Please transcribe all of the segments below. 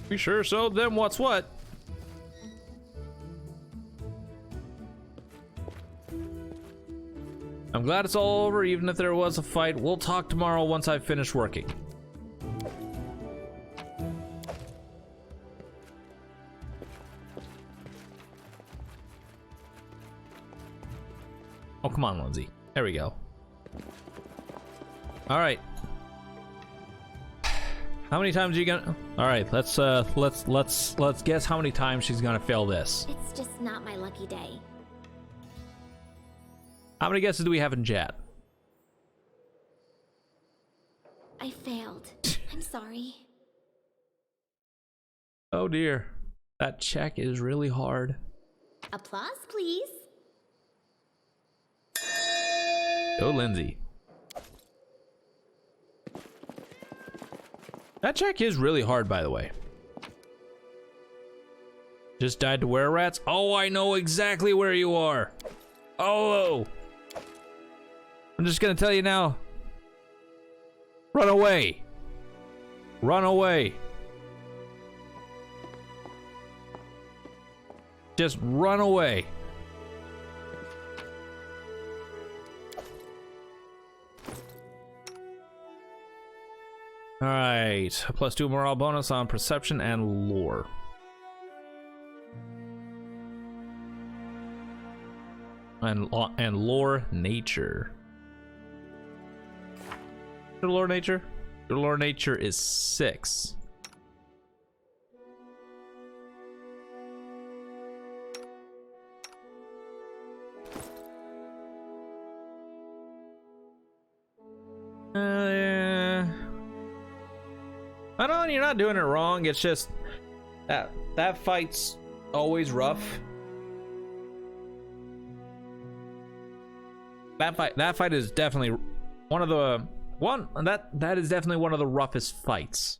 We sure so. Then what's what? I'm glad it's all over, even if there was a fight. We'll talk tomorrow once I've finished working. Oh, come on, Lindsay. There we go. All right. How many times are you gonna? All right, let's guess how many times she's gonna fail this. It's just not my lucky day. How many guesses do we have in chat? I failed. I'm sorry. Oh dear, that check is really hard. Applause, please. Go, Lindsay. That check is really hard, by the way. Just died to were rats. Oh, I know exactly where you are. Oh, I'm just gonna tell you now. Run away. Run away. Just run away. All right, +2 morale bonus on perception and lore. And lore nature. Your lore nature? Your lore nature is 6. I don't know, you're not doing it wrong. It's just that fight's always rough. That fight is definitely that is definitely one of the roughest fights.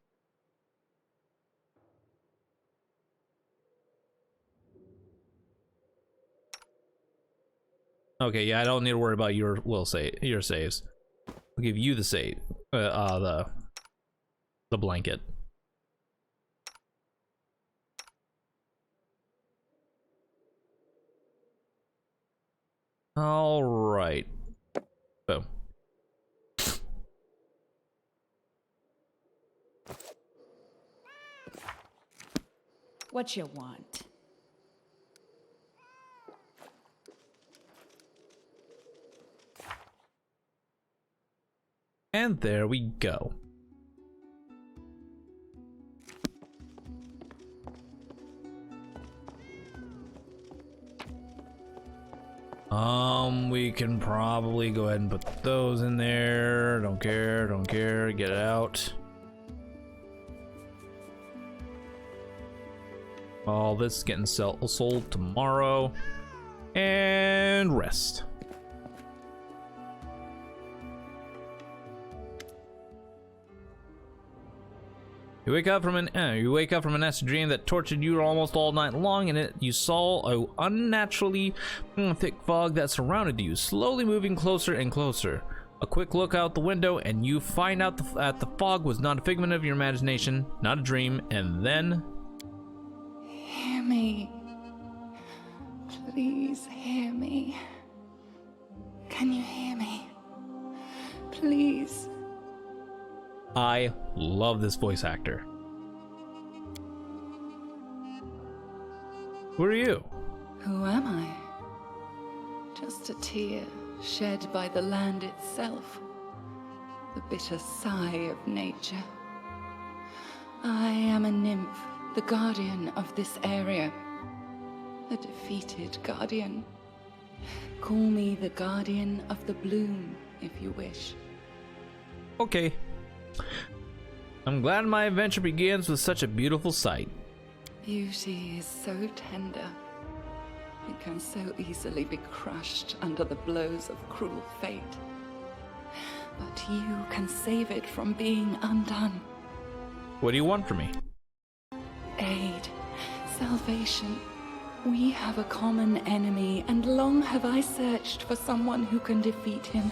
Okay, yeah, I don't need to worry about your saves. I'll give you the save, the blanket. All right. Boom. What you want? And there we go. We can probably go ahead and put those in there. Don't care, get it out. All this is getting sold tomorrow. And rest. You wake up from an acid dream that tortured you almost all night long. In it, you saw a unnaturally thick fog that surrounded you, slowly moving closer and closer. A quick look out the window, and you find out that the fog was not a figment of your imagination, not a dream. And then, Hear me. Please hear me. Can you hear me? Please. I love this voice actor. Who are you? Who am I? Just a tear shed by the land itself. The bitter sigh of nature. I am a nymph, the guardian of this area. A defeated guardian. Call me the guardian of the bloom, if you wish. Okay. I'm glad my adventure begins with such a beautiful sight. Beauty is so tender. It can so easily be crushed under the blows of cruel fate. But you can save it from being undone. What do you want from me? Aid, salvation. We have a common enemy, and long have I searched for someone who can defeat him.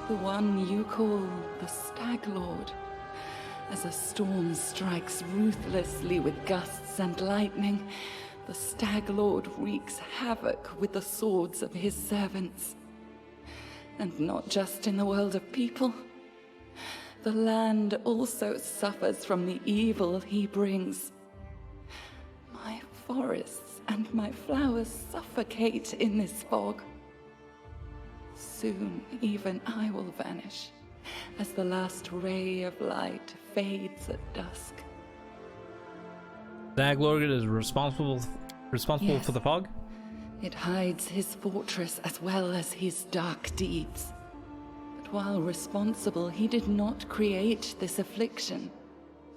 The one you call the Stag Lord. As a storm strikes ruthlessly with gusts and lightning, the Stag Lord wreaks havoc with the swords of his servants. And not just in the world of people. The land also suffers from the evil he brings. My forests and my flowers suffocate in this fog. Soon, even I will vanish, as the last ray of light fades at dusk. Stag Lord is responsible Yes. for the fog? It hides his fortress as well as his dark deeds. But while responsible, he did not create this affliction.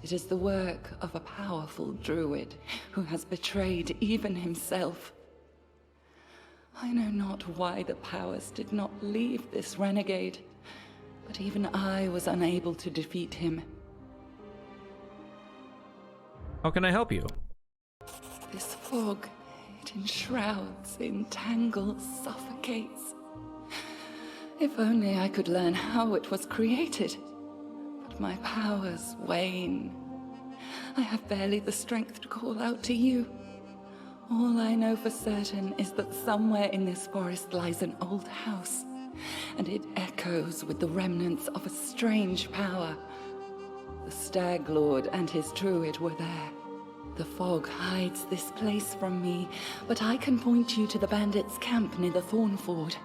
It is the work of a powerful druid who has betrayed even himself. I know not why the powers did not leave this renegade, but even I was unable to defeat him. How can I help you? This fog, it enshrouds, entangles, suffocates. If only I could learn how it was created. But my powers wane. I have barely the strength to call out to you. All I know for certain is that somewhere in this forest lies an old house, and it echoes with the remnants of a strange power. The Stag Lord and his druid were there. The fog hides this place from me, but I can point you to the bandits' camp near the Thornford.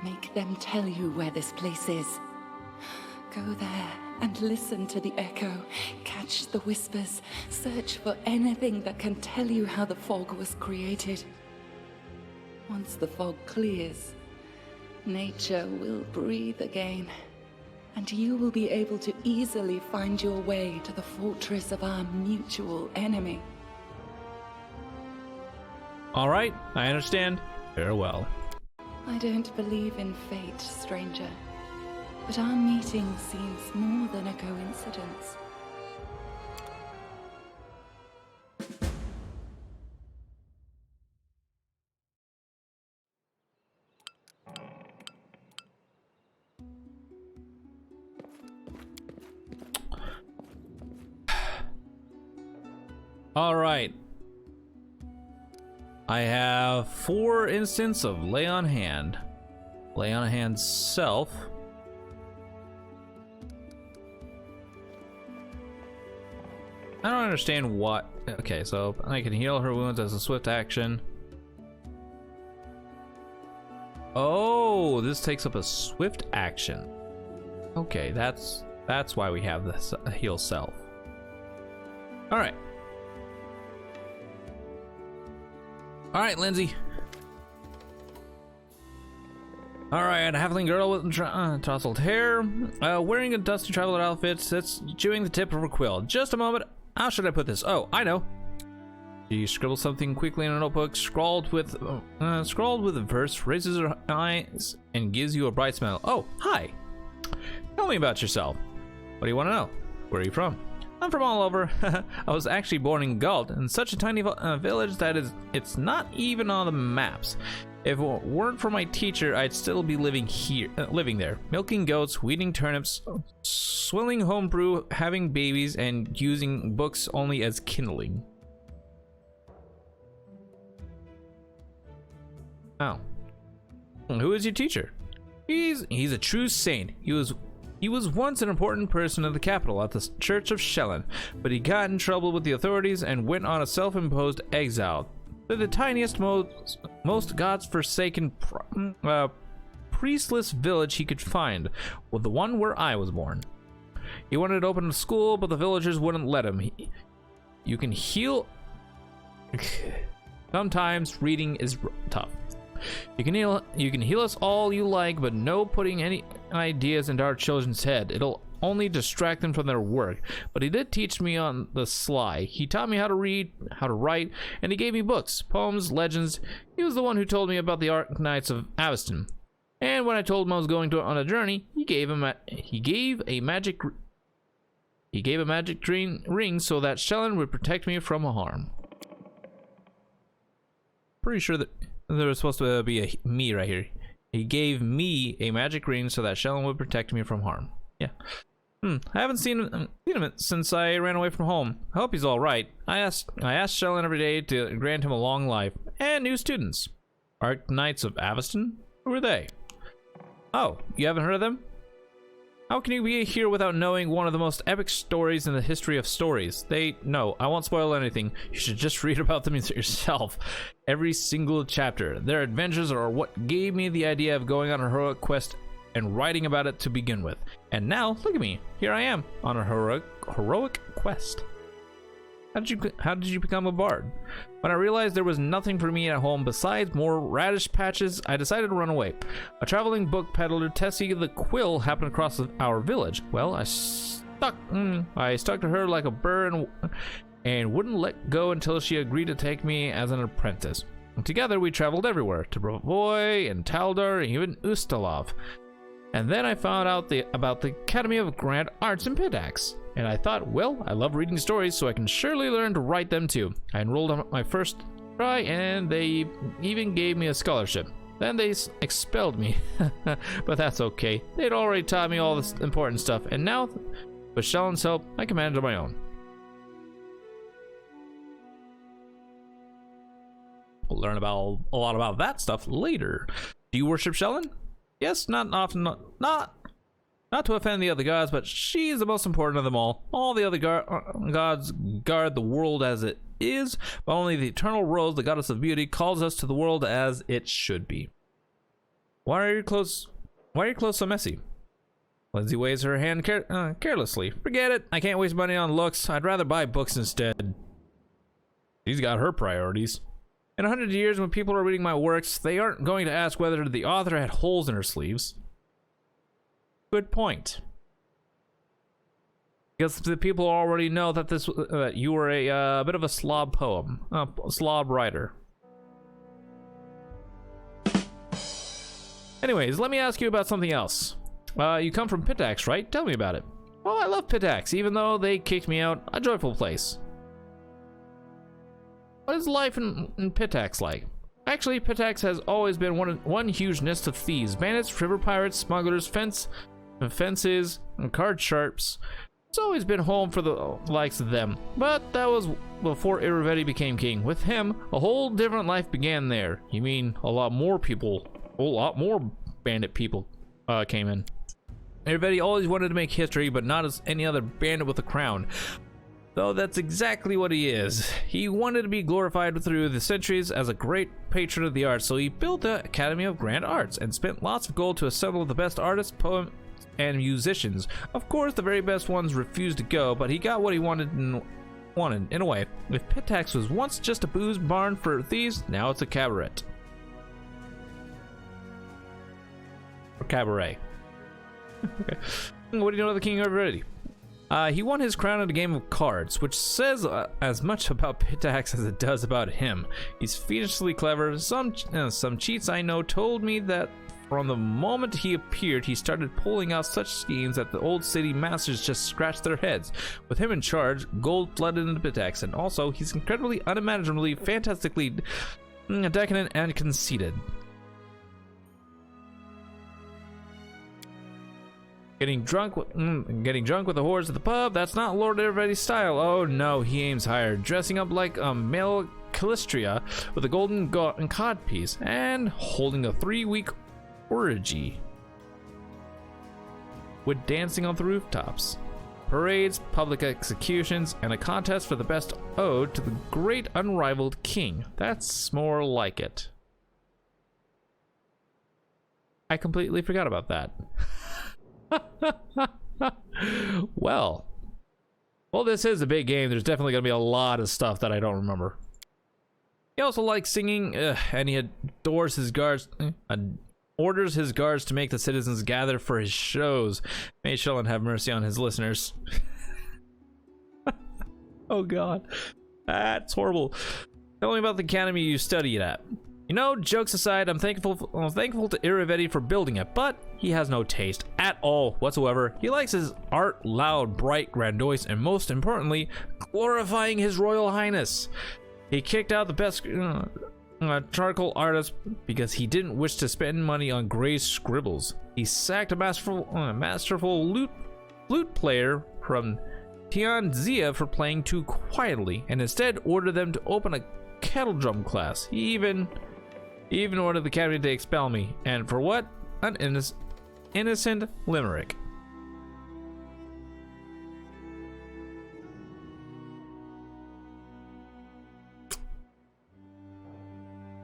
Make them tell you where this place is. Go there and listen to the echo, catch the whispers, search for anything that can tell you how the fog was created. Once the fog clears, nature will breathe again, and you will be able to easily find your way to the fortress of our mutual enemy. All right, I understand. Farewell. I don't believe in fate, stranger, but our meeting seems more than a coincidence. All right. I have 4 instances of Lay on Hand. Lay on Hand self. I don't understand what. Okay, so I can heal her wounds as a swift action. Oh, this takes up a swift action. Okay, that's why we have this heal self. All right. All right, Lindsay. All right, a halfling girl with tousled hair, wearing a dusty traveler outfit, sits chewing the tip of her quill. Just a moment. How should I put this? Oh, I know. She scribbles something quickly in a notebook, scrawled with a verse, raises her eyes, and gives you a bright smile. Oh, hi. Tell me about yourself. What do you want to know? Where are you from? I'm from all over. I was actually born in Galt, in such a tiny village that it's not even on the maps. If it weren't for my teacher, I'd still be living there, milking goats, weeding turnips, swilling homebrew, having babies, and using books only as kindling. Oh. Who is your teacher? He's a true saint. He was once an important person of the capital at the Church of Shellen, but he got in trouble with the authorities and went on a self-imposed exile to the tiniest, most god's-forsaken, priestless village he could find, well, the one where I was born. He wanted to open a school, but the villagers wouldn't let him. You can heal. Sometimes reading is tough. You can heal us all you like, but no putting any ideas into our children's head. It'll only distract them from their work. But he did teach me on the sly. He taught me how to read, how to write, and he gave me books, poems, legends. He was the one who told me about the Arknights of Aveston. And when I told him I was going on a journey, he gave a magic ring so that Shellen would protect me from harm. Pretty sure that there was supposed to be a me right here. He gave me a magic ring so that Shellen would protect me from harm. Yeah. I haven't seen him since I ran away from home. I hope he's all right. I asked Shellen every day to grant him a long life and new students. Knights of Aveston? Who are they? Oh, you haven't heard of them? How can you be here without knowing one of the most epic stories in the history of stories? No, I won't spoil anything. You should just read about them yourself. Every single chapter. Their adventures are what gave me the idea of going on a heroic quest and writing about it to begin with. And now, look at me. Here I am on a heroic quest. How did you become a bard? When I realized there was nothing for me at home besides more radish patches, I decided to run away. A traveling book peddler, Tessie the Quill, happened across our village. Well, I stuck to her like a burr and wouldn't let go until she agreed to take me as an apprentice. And together we traveled everywhere, to Brovoy and Taldar and even Ustalov. And then I found out about the Academy of Grand Arts in Pitax. And I thought, well, I love reading stories, so I can surely learn to write them too. I enrolled on my first try, and they even gave me a scholarship. Then they expelled me, but that's okay. They'd already taught me all this important stuff, and now, with Shellen's help, I can manage on my own. We'll learn about a lot about that stuff later. Do you worship Shellen? Yes, not often, not to offend the other gods, but she's the most important of them all. All the other gods guard the world as it is, but only the eternal Rose, the goddess of beauty, calls us to the world as it should be. Why are your clothes so messy? Lindsay waves her hand carelessly. Forget it. I can't waste money on looks. I'd rather buy books instead. She's got her priorities. In 100 years, when people are reading my works, they aren't going to ask whether the author had holes in her sleeves. Good point. Because the people already know that you were a bit of a slob slob writer. Anyways, let me ask you about something else. You come from Pitax, right? Tell me about it. Well, I love Pitax, even though they kicked me out. A joyful place. What is life in Pitax like? Actually, Pitax has always been one huge nest of thieves, bandits, river pirates, smugglers, fences, and card sharps. It's always been home for the likes of them. But that was before Irivetti became king. With him, a whole different life began there. You mean a lot more bandit people came in. Irivetti always wanted to make history, but not as any other bandit with a crown. Though that's exactly what he is. He wanted to be glorified through the centuries as a great patron of the arts, so he built the Academy of Grand Arts and spent lots of gold to assemble the best artists, poets, and musicians. Of course, the very best ones refused to go, but he got what he wanted in a way. If Pitax was once just a booze barn for thieves, now it's a cabaret. Or cabaret. Okay. What do you know of the King of Irivetti? He won his crown in a game of cards, which says as much about Pitax as it does about him. He's fiendishly clever. Some cheats I know told me that from the moment he appeared, he started pulling out such schemes that the old city masters just scratched their heads. With him in charge, gold flooded into Pitax, and also he's incredibly, unimaginably, fantastically decadent and conceited. Getting drunk with the whores at the pub, that's not Lord Irivetti's style. Oh no, he aims higher. Dressing up like male Calistria with a golden codpiece and holding a 3-week orgy. With dancing on the rooftops, parades, public executions, and a contest for the best ode to the great unrivaled king. That's more like it. I completely forgot about that. Well, this is a big game. There's definitely going to be a lot of stuff that I don't remember. He also likes singing, and he adores his guards, orders his guards to make the citizens gather for his shows. May Shellen have mercy on his listeners. Oh God, that's horrible. Tell me about the academy you studied at. You know, jokes aside, I'm thankful to Irivetti for building it, but he has no taste at all whatsoever. He likes his art loud, bright, grandiose, and most importantly, glorifying his royal highness. He kicked out the best charcoal artist because he didn't wish to spend money on gray scribbles. He sacked a masterful flute player from Tianzia for playing too quietly, and instead ordered them to open a kettle drum class. He even ordered the academy to expel me. And for what? An innocent limerick.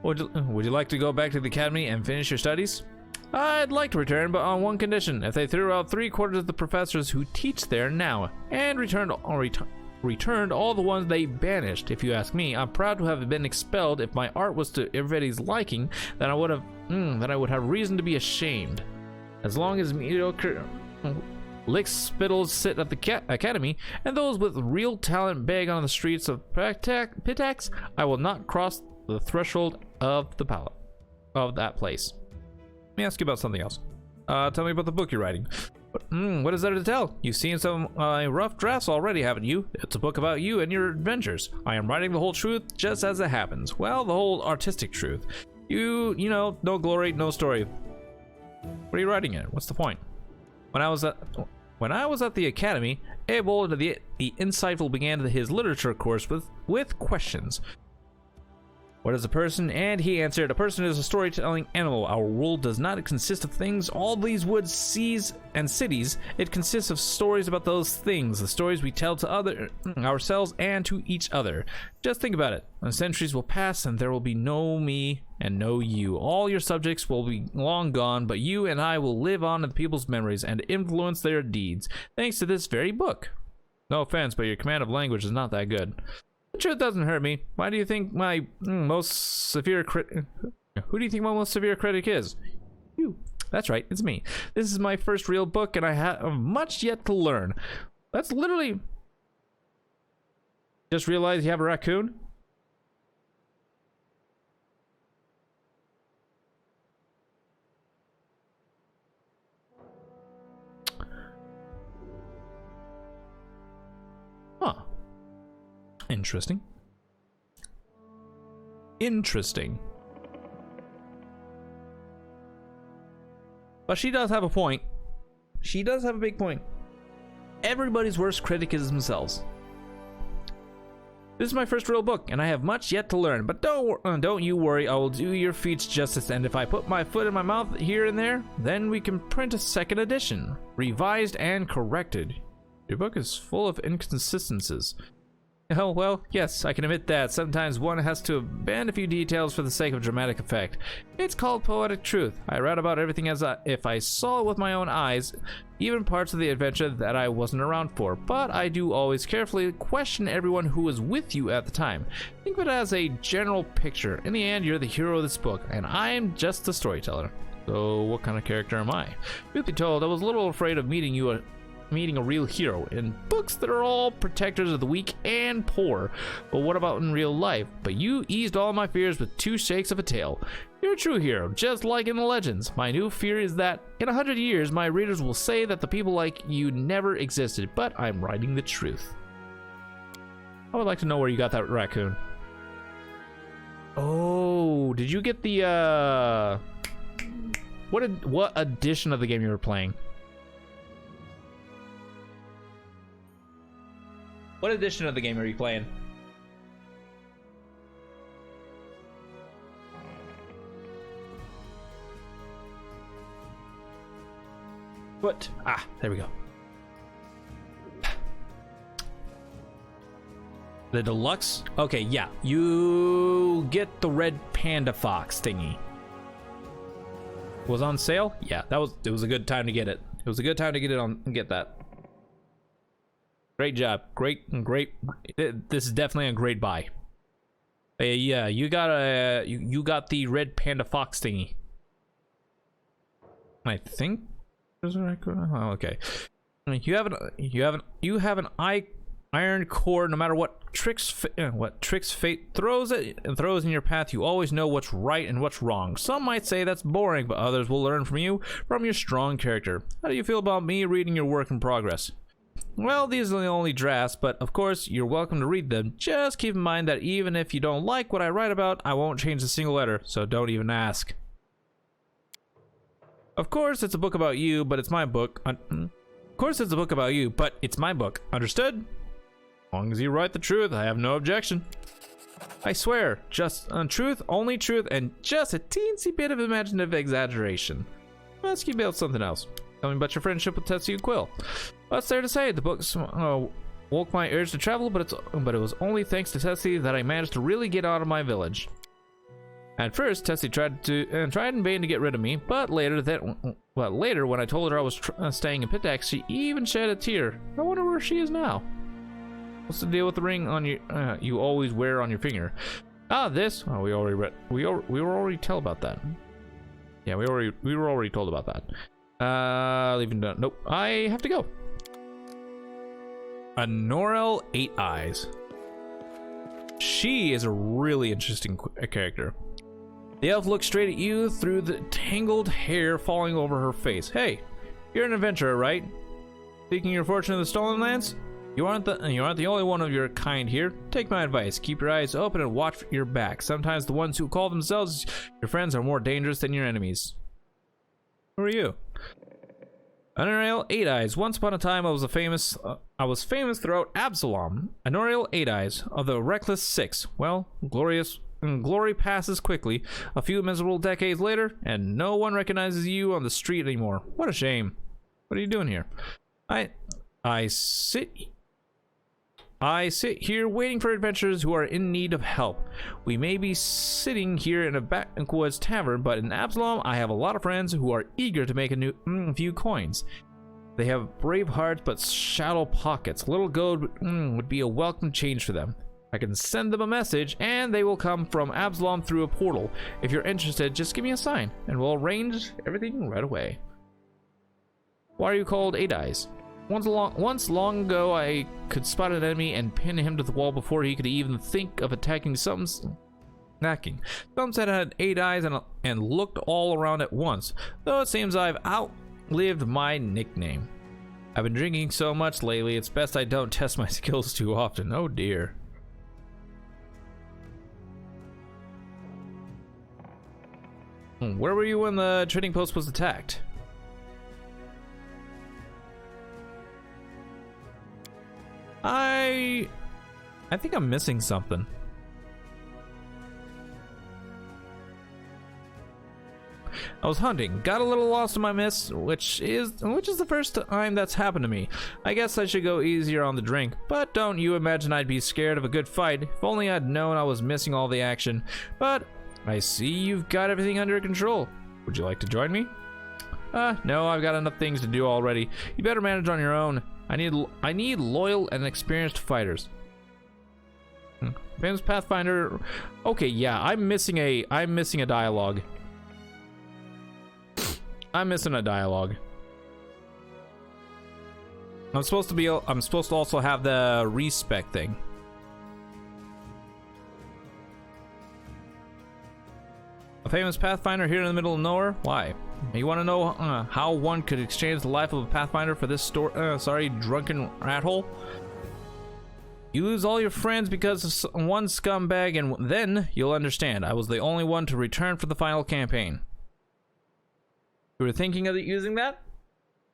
Would you like to go back to the academy and finish your studies? I'd like to return, but on one condition: if they threw out 3/4 of the professors who teach there now, and returned all the ones they banished. If you ask me, I'm proud to have been expelled. If my art was to everybody's liking, then I would have reason to be ashamed. As long as mediocre lick-spittles sit at the academy, and those with real talent beg on the streets of Pitax, I will not cross the threshold of that place. Let me ask you about something else. Tell me about the book you're writing. What is there to tell? You've seen some rough drafts already, haven't you? It's a book about you and your adventures. I am writing the whole truth just as it happens. Well, the whole artistic truth. You know, no glory, no story. What are you writing it? What's the point? When I was at the academy, Abel, the insightful, began his literature course with questions. What is a person? And he answered, a person is a storytelling animal. Our world does not consist of things, all these woods, seas, and cities. It consists of stories about those things, the stories we tell to ourselves and to each other. Just think about it. When centuries will pass and there will be no me and no you. All your subjects will be long gone, but you and I will live on in people's memories and influence their deeds, thanks to this very book. No offense, but your command of language is not that good. The truth doesn't hurt me. Why do you think my most severe critic... Who do you think my most severe critic is? You. That's right, it's me. This is my first real book, and I have much yet to learn. That's literally... Just realized you have a raccoon? Huh. Interesting. But she does have a point. She does have a big point. Everybody's worst critic is themselves. This is my first real book, and I have much yet to learn. But don't you worry, I will do your feats justice, and if I put my foot in my mouth here and there, then we can print a second edition, revised and corrected. Your book is full of inconsistencies. Oh, well, yes, I can admit that. Sometimes one has to bend a few details for the sake of dramatic effect. It's called poetic truth. I read about everything as if I saw it with my own eyes, even parts of the adventure that I wasn't around for. But I do always carefully question everyone who was with you at the time. Think of it as a general picture. In the end, you're the hero of this book, and I am just the storyteller. So what kind of character am I? Truth be told, I was a little afraid of meeting a real hero. In books that are all protectors of the weak and poor, but what about in real life? But you eased all my fears with 2 shakes of a tail. You're a true hero, just like in the legends. My new fear is that in 100 years my readers will say that the people like you never existed, but I'm writing the truth. I would like to know where you got that raccoon. Oh, did you get the what edition of the game you were playing? What edition of the game are you playing? What? Ah, there we go. The deluxe? Okay, yeah. You get the red panda fox thingy. Was on sale? Yeah, it was a good time to get it. It was a good time to get that. Great job. Great. This is definitely a great buy. Yeah, you got the red panda fox thingy. I think there's a record. Oh, okay. You have an iron core. No matter what tricks fate throws in your path, you always know what's right and what's wrong. Some might say that's boring, but others will learn from your strong character. How do you feel about me reading your work in progress? Well, these are the only drafts, but of course, you're welcome to read them. Just keep in mind that even if you don't like what I write about, I won't change a single letter, so don't even ask. Of course, it's a book about you, but it's my book. course it's a book about you, but it's my book. Understood? As long as you write the truth, I have no objection. I swear, just truth, only truth, and just a teensy bit of imaginative exaggeration. Let's keep about something else. Tell me about your friendship with Tessie and Quill. What's there to say? The books woke my urge to travel, but it was only thanks to Tessie that I managed to really get out of my village. At first, Tessie tried in vain to get rid of me, but later, when I told her I was staying in Pitax, she even shed a tear. I wonder where she is now. What's the deal with the ring on your you always wear on your finger? Ah, this. Oh, we were already told about that. Yeah, we were already told about that. Leaving done. Nope. I have to go. A Norel 8 Eyes. She is a really interesting character. The elf looks straight at you through the tangled hair falling over her face. Hey, you're an adventurer, right? Seeking your fortune in the Stolen Lands? You aren't the only one of your kind here. Take my advice. Keep your eyes open and watch your back. Sometimes the ones who call themselves your friends are more dangerous than your enemies. Who are you? Anoriel 8 Eyes. Once upon a time, I was famous throughout Absalom. Anoriel 8 Eyes of the Reckless Six. Well, glory passes quickly. A few miserable decades later, and no one recognizes you on the street anymore. What a shame. What are you doing here? I sit here waiting for adventurers who are in need of help. We may be sitting here in a backwoods tavern, but in Absalom, I have a lot of friends who are eager to make a few coins. They have brave hearts but shallow pockets. Little gold would be a welcome change for them. I can send them a message, and they will come from Absalom through a portal. If you're interested, just give me a sign, and we'll arrange everything right away. Why are you called 8 Eyes? Once long ago, I could spot an enemy and pin him to the wall before he could even think of attacking some said I had 8 eyes and looked all around at once, though it seems I've outlived my nickname. I've been drinking so much lately, it's best I don't test my skills too often. Oh dear. Where were you when the trading post was attacked? I think I'm missing something. I was hunting, got a little lost in my mist, which is the first time that's happened to me. I guess I should go easier on the drink, but don't you imagine I'd be scared of a good fight. If only I'd known I was missing all the action. But I see you've got everything under control. Would you like to join me? No, I've got enough things to do already. You better manage on your own. I need loyal and experienced fighters. Famous Pathfinder. Okay, yeah, I'm missing a dialogue. I'm missing a dialogue. I'm supposed to also have the respec thing. A famous Pathfinder here in the middle of nowhere? Why? You want to know how one could exchange the life of a Pathfinder for this drunken rat hole? You lose all your friends because of one scumbag, and then you'll understand. I was the only one to return for the final campaign. You were thinking of using that?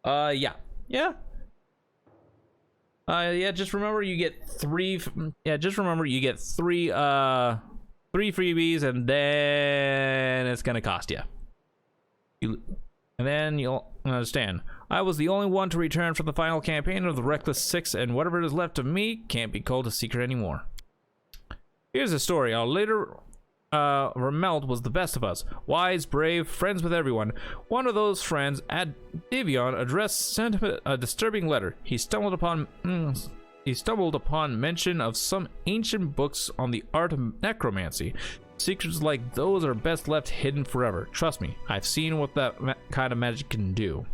Yeah. Yeah. Just remember you get three freebies, and then it's gonna cost you. And then you'll understand. I was the only one to return from the final campaign of the Reckless Six, and whatever is left of me can't be called a secret anymore. Here's the story. Our later Ramelt was the best of us. Wise, brave, friends with everyone. One of those friends, Divion, sent him a disturbing letter. He stumbled upon mention of some ancient books on the art of necromancy. Secrets like those are best left hidden forever. Trust me, I've seen what that kind of magic can do.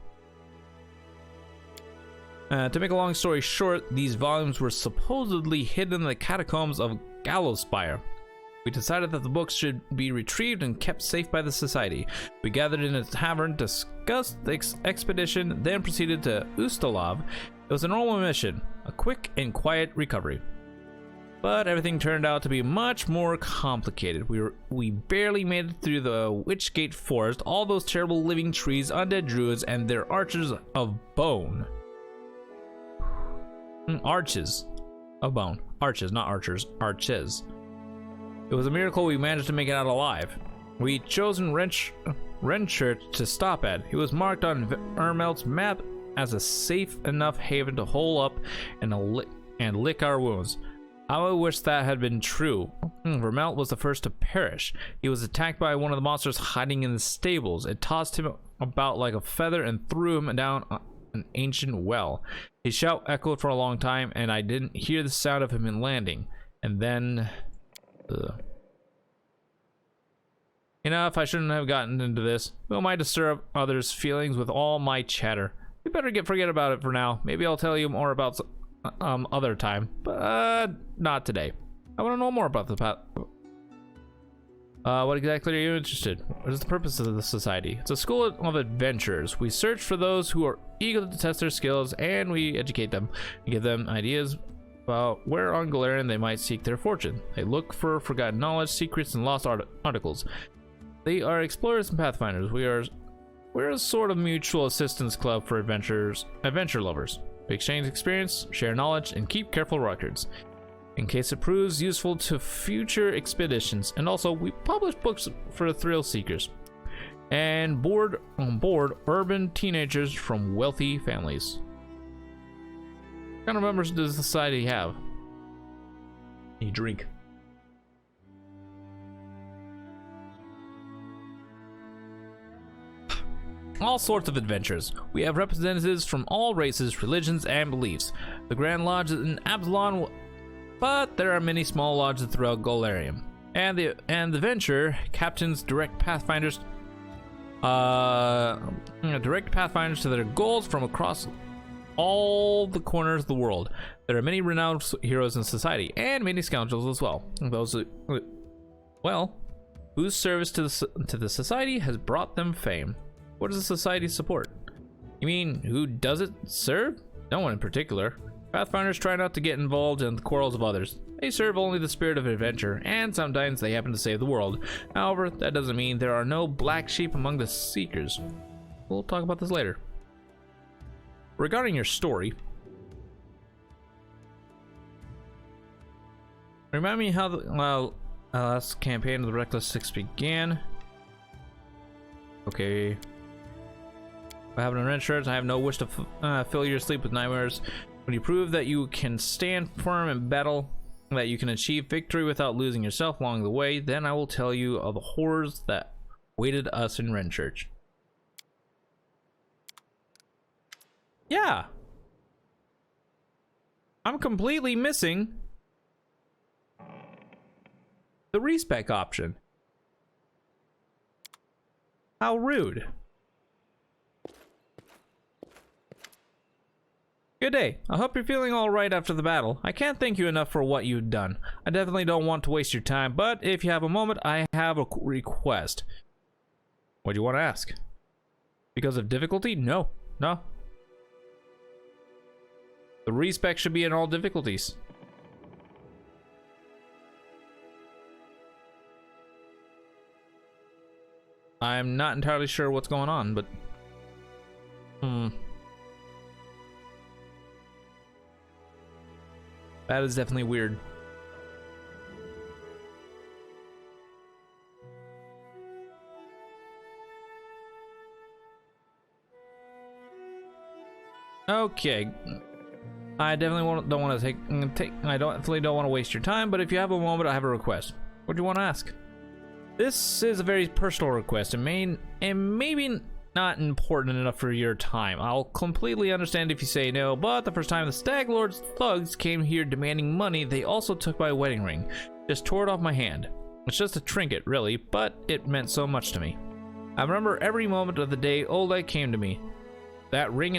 To make a long story short, these volumes were supposedly hidden in the catacombs of Gallowspire. We decided that the books should be retrieved and kept safe by the society. We gathered in a tavern, discussed the expedition, then proceeded to Ustalav. It was a normal mission, a quick and quiet recovery. But everything turned out to be much more complicated. We barely made it through the Witchgate Forest, all those terrible living trees, undead druids, and their archers of bone. arches of bone. Arches, not archers. Arches. It was a miracle we managed to make it out alive. We'd chosen Renchurch to stop at. It was marked on Ermelt's map as a safe enough haven to hole up and lick our wounds. How I wish that had been true. Vermelt was the first to perish. He was attacked by one of the monsters hiding in the stables. It tossed him about like a feather and threw him down an ancient well. His shout echoed for a long time, and I didn't hear the sound of him in landing. And then... Enough, I shouldn't have gotten into this. Who am I to stir up others' feelings with all my chatter? We better forget about it for now. Maybe I'll tell you more about other time, but not today. I want to know more about the path. What exactly are you interested? What is the purpose of the society? It's a school of adventurers. We search for those who are eager to test their skills, and we educate them and give them ideas about where on Galarian they might seek their fortune. They look for forgotten knowledge, secrets, and lost articles. They are explorers and pathfinders. We're a sort of mutual assistance club for adventure lovers. We exchange experience, share knowledge, and keep careful records in case it proves useful to future expeditions. And also, we publish books for the thrill seekers and on board urban teenagers from wealthy families. What kind of members does the society have? You drink. All sorts of adventures. We have representatives from all races, religions, and beliefs. The Grand Lodge is in Absalon, but there are many small lodges throughout Golarium. And the venture captains direct pathfinders to their goals from across all the corners of the world. There are many renowned heroes in society, and many scoundrels as well. Those whose service to the society has brought them fame. What does the society support? You mean, who does it serve? No one in particular. Pathfinders try not to get involved in the quarrels of others. They serve only the spirit of adventure, and sometimes they happen to save the world. However, that doesn't mean there are no black sheep among the seekers. We'll talk about this later. Regarding your story, remind me how the last campaign of the Reckless Six began. Okay. I have an insurance. I have no wish to fill your sleep with nightmares. When you prove that you can stand firm in battle, that you can achieve victory without losing yourself along the way, then I will tell you of the horrors that awaited us in Renchurch. Yeah. I'm completely missing the respec option. How rude. Good day. I hope you're feeling alright after the battle. I can't thank you enough for what you've done. I definitely don't want to waste your time, but if you have a moment, I have a request. What do you want to ask? Because of difficulty? No. No. The respec should be in all difficulties. I'm not entirely sure what's going on, but... That is definitely weird. Okay. I definitely don't want to definitely don't want to waste your time, but if you have a moment, I have a request. What do you want to ask? This is a very personal request and maybe not important enough for your time. I'll completely understand if you say no, but the first time the Stag Lord's thugs came here demanding money, they also took my wedding ring. Just tore it off my hand. It's just a trinket, really, but it meant so much to me. I remember every moment of the day Oleg came to me. Every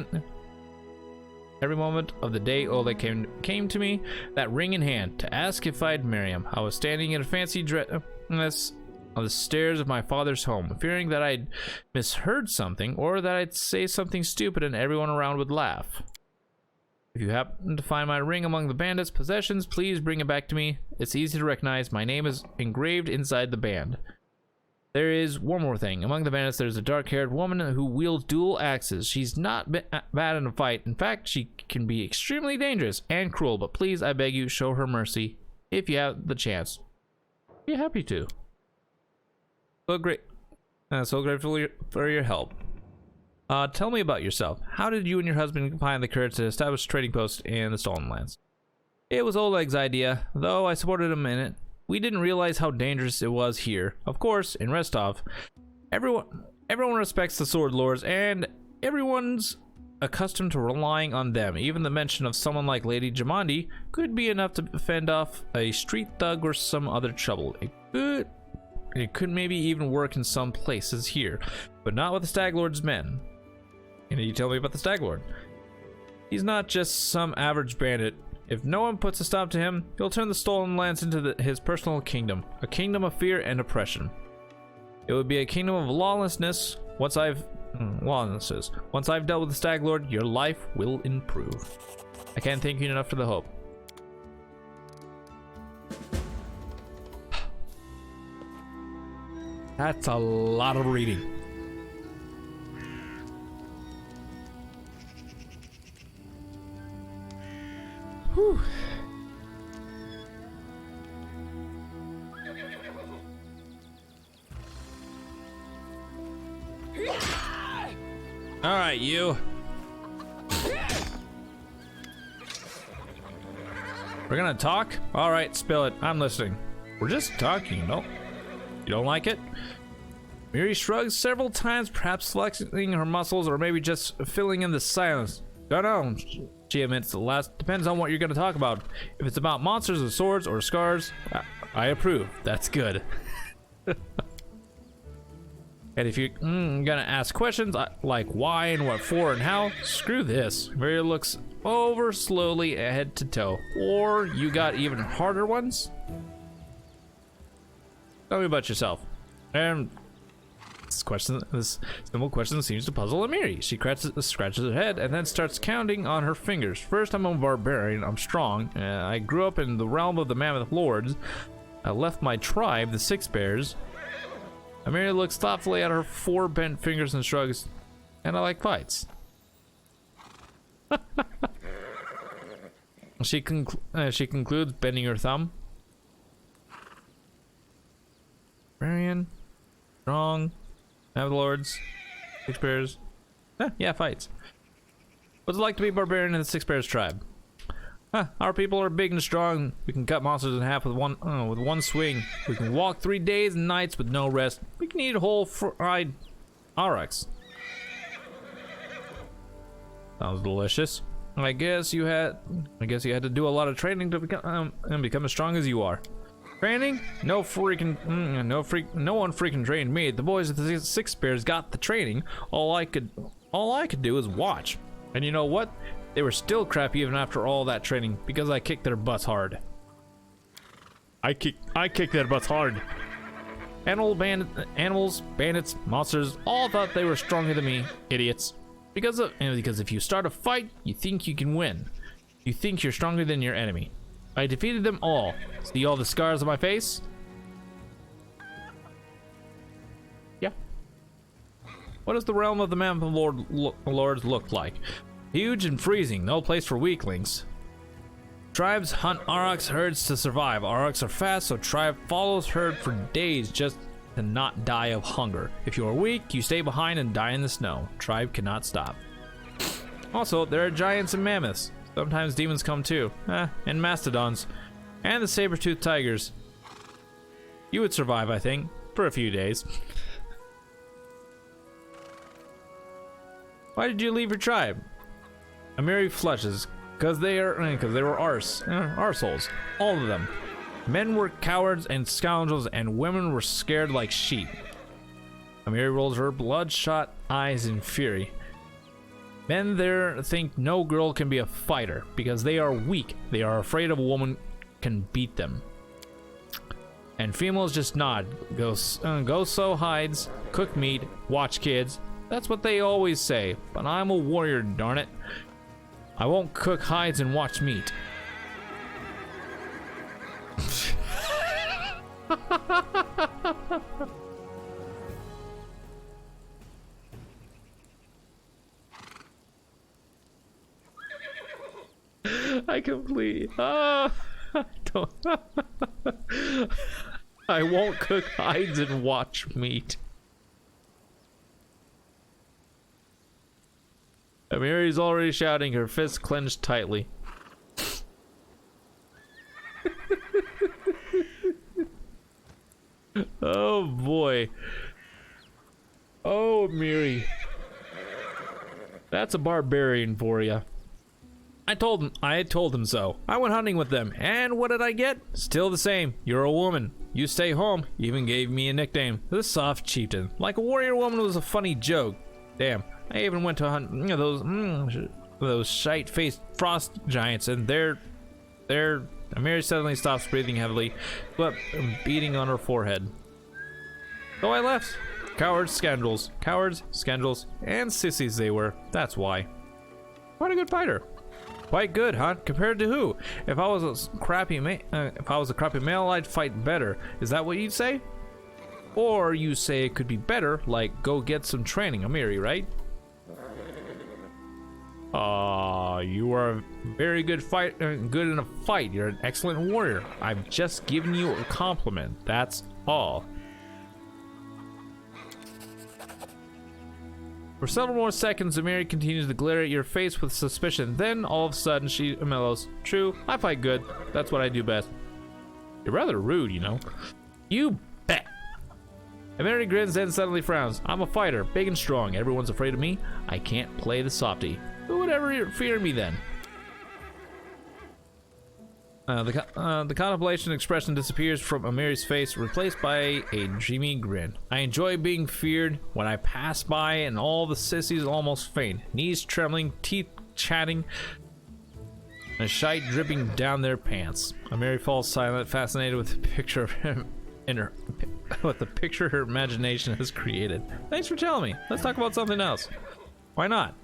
moment of the day Oleg came to me, that ring in hand, to ask if I'd marry him. I was standing in a fancy dress on the stairs of my father's home, fearing that I'd misheard something or that I'd say something stupid and everyone around would laugh. If you happen to find my ring among the bandits' possessions, please bring it back to me. It's easy to recognize. My name is engraved inside the band. There is one more thing. Among the bandits, there's a dark-haired woman who wields dual axes. She's not bad in a fight. In fact, she can be extremely dangerous and cruel, but please, I beg you, show her mercy if you have the chance. Be happy to. So great. So grateful for your help. Tell me about yourself. How did you and your husband find the courage to establish a trading post in the Stolen Lands? It was Oleg's idea, though I supported him in it. We didn't realize how dangerous it was here. Of course, in Restov, everyone respects the sword lords, and everyone's accustomed to relying on them. Even the mention of someone like Lady Jamandi could be enough to fend off a street thug or some other trouble. It could maybe even work in some places here, but not with the Stag Lord's men. Can you tell me about the Stag Lord? He's not just some average bandit. If no one puts a stop to him, he'll turn the Stolen Lands into his personal kingdom, a kingdom of fear and oppression. It would be a kingdom of lawlessness. Once I've dealt with the Stag Lord, your life will improve. I can't thank you enough for the hope. That's a lot of reading. Whew. All right, you. We're gonna talk? All right, spill it. I'm listening. We're just talking, no? You don't like it? Miri shrugs several times, perhaps flexing her muscles or maybe just filling in the silence. Don't know. She admits the last depends on what you're going to talk about. If it's about monsters or swords or scars, I approve. That's good. And if you're gonna ask questions like why and what for and how, screw this. Miri looks over slowly head to toe. Or you got even harder ones? Tell me about yourself. And this simple question seems to puzzle Amiri. She scratches her head and then starts counting on her fingers. First, I'm a barbarian. I'm strong. I grew up in the realm of the Mammoth Lords. I left my tribe, the Six Bears. Amiri looks thoughtfully at her 4 bent fingers and shrugs. And I like fights. She concludes, bending her thumb. Barbarian, strong, Mammoth Lords, Six Bears. Yeah, fights. What's it like to be a barbarian in the Six Bears tribe? Our people are big and strong. We can cut monsters in half with one swing. We can walk 3 days and nights with no rest. We can eat whole fried aurochs. Sounds delicious. I guess you had to do a lot of training to become as strong as you are. Training? No one freaking trained me. The boys at the Six Bears got the training. All I could do is watch. And you know what? They were still crap even after all that training because I kicked their butts hard. I kicked their butts hard. Animals, bandits, monsters, all thought they were stronger than me. Idiots. Because if you start a fight, you think you can win. You think you're stronger than your enemy. I defeated them all. See all the scars on my face? Yeah. What does the realm of the Mammoth Lords look like? Huge and freezing, no place for weaklings. Tribes hunt aurochs herds to survive. Aurochs are fast, so tribe follows herd for days just to not die of hunger. If you are weak, you stay behind and die in the snow. Tribe cannot stop. Also, there are giants and mammoths. Sometimes demons come too. And mastodons. And the saber-toothed tigers. You would survive, I think, for a few days. Why did you leave your tribe? Amiri flushes. Because they were arseholes. All of them. Men were cowards and scoundrels, and women were scared like sheep. Amiri rolls her bloodshot eyes in fury. Men there think no girl can be a fighter because they are weak. They are afraid of a woman can beat them. And females just nod. Go sew hides, cook meat, watch kids. That's what they always say. But I'm a warrior, darn it. I won't cook hides and watch meat. complete. I don't. I won't cook hides and watch meat. Amiri's already shouting, her fists clenched tightly. Oh boy. Oh, Amiri. That's a barbarian for you. I told him so. I went hunting with them, and what did I get? Still the same. You're a woman. You stay home. Even gave me a nickname, the Soft Chieftain. Like a warrior woman was a funny joke. Damn. I even went to hunt those shite-faced frost giants, and they're. Amiri suddenly stops breathing heavily, but beating on her forehead. So I left. Cowards, scoundrels, and sissies they were. That's why. Quite a good fighter. Quite good, huh? Compared to who? If I was a crappy male, I'd fight better. Is that what you'd say? Or you say it could be better, like go get some training, Amiri, right? You are a very good good in a fight. You're an excellent warrior. I've just given you a compliment. That's all. For several more seconds, Amiri continues to glare at your face with suspicion. Then, all of a sudden, she mellows. True, I fight good. That's what I do best. You're rather rude, you know. You bet. Amiri grins, then suddenly frowns. I'm a fighter, big and strong. Everyone's afraid of me. I can't play the softie. Who would ever fear me then? The contemplation expression disappears from Amiri's face, replaced by a dreamy grin. I enjoy being feared. When I pass by and all the sissies almost faint, knees trembling, teeth chatting, and shite dripping down their pants. Amiri falls silent, fascinated with the picture of him in her, with the picture her imagination has created. Thanks for telling me. Let's talk about something else. Why not?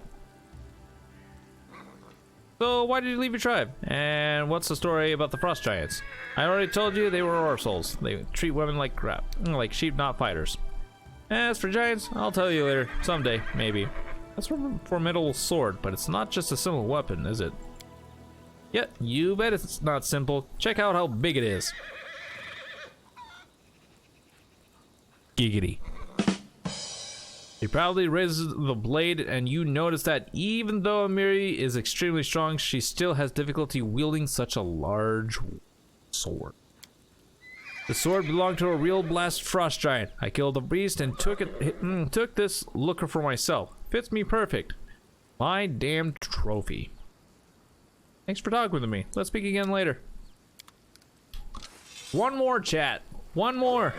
So why did you leave your tribe? And what's the story about the frost giants? I already told you they were oracles. They treat women like crap. Like sheep, not fighters. As for giants, I'll tell you later. Someday, maybe. That's a formidable sword, but it's not just a simple weapon, is it? Yep, you bet it's not simple. Check out how big it is. Giggity. He proudly raises the blade, and you notice that even though Amiri is extremely strong, she still has difficulty wielding such a large sword. The sword belonged to a real blast frost giant. I killed the beast and took this looker for myself. Fits me perfect. My damn trophy. Thanks for talking with me. Let's speak again later. One more, chat. One more.